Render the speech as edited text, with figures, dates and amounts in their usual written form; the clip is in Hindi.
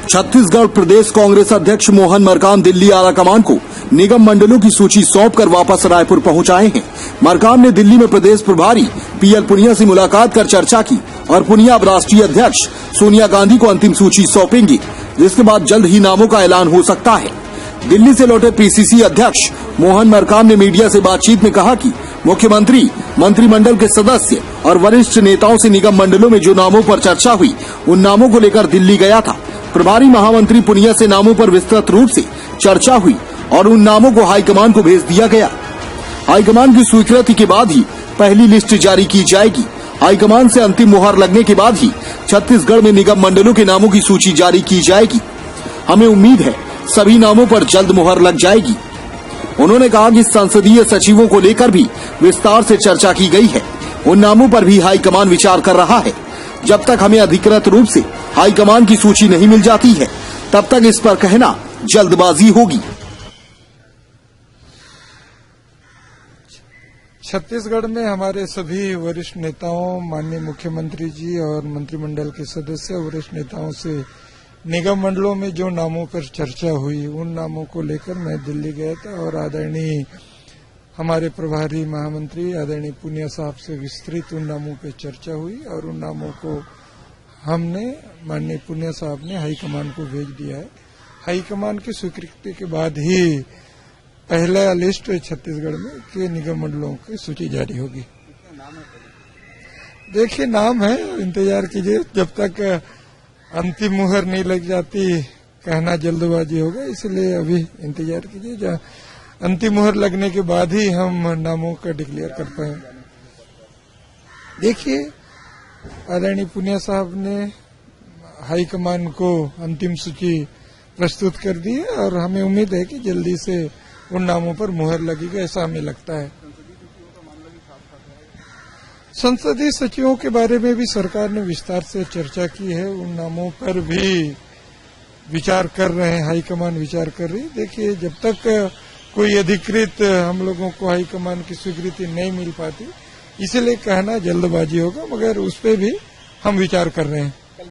छत्तीसगढ़ प्रदेश कांग्रेस अध्यक्ष मोहन मरकाम दिल्ली आलाकमान को निगम मंडलों की सूची सौंपकर वापस रायपुर पहुंचाए हैं। मरकाम ने दिल्ली में प्रदेश प्रभारी पीएल पुनिया से मुलाकात कर चर्चा की और पुनिया अब राष्ट्रीय अध्यक्ष सोनिया गांधी को अंतिम सूची सौंपेंगे, जिसके बाद जल्द ही नामों का ऐलान हो सकता है। दिल्ली से लौटे पीसीसी अध्यक्ष मोहन मरकाम ने मीडिया से बातचीत में कहा कि मुख्यमंत्री, मंत्रिमंडल के सदस्य और वरिष्ठ नेताओं से निगम मंडलों में जो नामों पर चर्चा हुई, उन नामों को लेकर दिल्ली गया था। प्रभारी महामंत्री पुनिया से नामों पर विस्तृत रूप से चर्चा हुई और उन नामों को हाईकमान को भेज दिया गया। हाईकमान की स्वीकृति के बाद ही पहली लिस्ट जारी की जाएगी। हाईकमान से अंतिम मुहर लगने के बाद ही छत्तीसगढ़ में निगम मंडलों के नामों की सूची जारी की जाएगी। हमें उम्मीद है सभी नामों पर जल्द मुहर लग जाएगी। उन्होंने कहा कि संसदीय सचिवों को लेकर भी विस्तार से चर्चा की गई है। उन नामों पर भी हाईकमान विचार कर रहा है। जब तक हमें अधिकृत रूप से हाईकमान की सूची नहीं मिल जाती है, तब तक इस पर कहना जल्दबाजी होगी। छत्तीसगढ़ में हमारे सभी वरिष्ठ नेताओं, माननीय मुख्यमंत्री जी और मंत्रिमंडल के सदस्य, वरिष्ठ नेताओं से निगम मंडलों में जो नामों पर चर्चा हुई, उन नामों को लेकर मैं दिल्ली गया था और आदरणीय हमारे प्रभारी महामंत्री आदरणीय पुनिया साहब से विस्तृत उन नामों पर चर्चा हुई और उन नामों को हमने माननीय पुनिया साहब ने हाईकमान को भेज दिया है। हाईकमान की स्वीकृति के बाद ही पहला लिस्ट छत्तीसगढ़ में के निगम मंडलों की सूची जारी होगी। देखिए, नाम है, इंतजार कीजिए। जब तक अंतिम मुहर नहीं लग जाती, कहना जल्दबाजी होगा, इसलिए अभी इंतजार कीजिए। जहाँ अंतिम मुहर लगने के बाद ही हम नामों का डिक्लेयर कर पाए। देखिए, आदरणीय पुनिया साहब ने हाईकमान को अंतिम सूची प्रस्तुत कर दी है और हमें उम्मीद है कि जल्दी से उन नामों पर मुहर लगेगा, ऐसा हमें लगता है। संसदीय सचिवों के बारे में भी सरकार ने विस्तार से चर्चा की है। उन नामों पर भी विचार कर रहे हैं, हाईकमान विचार कर रही है। देखिए, जब तक कोई अधिकृत हम लोगों को हाईकमान की स्वीकृति नहीं मिल पाती, इसलिए कहना जल्दबाजी होगा, मगर उस पर भी हम विचार कर रहे हैं।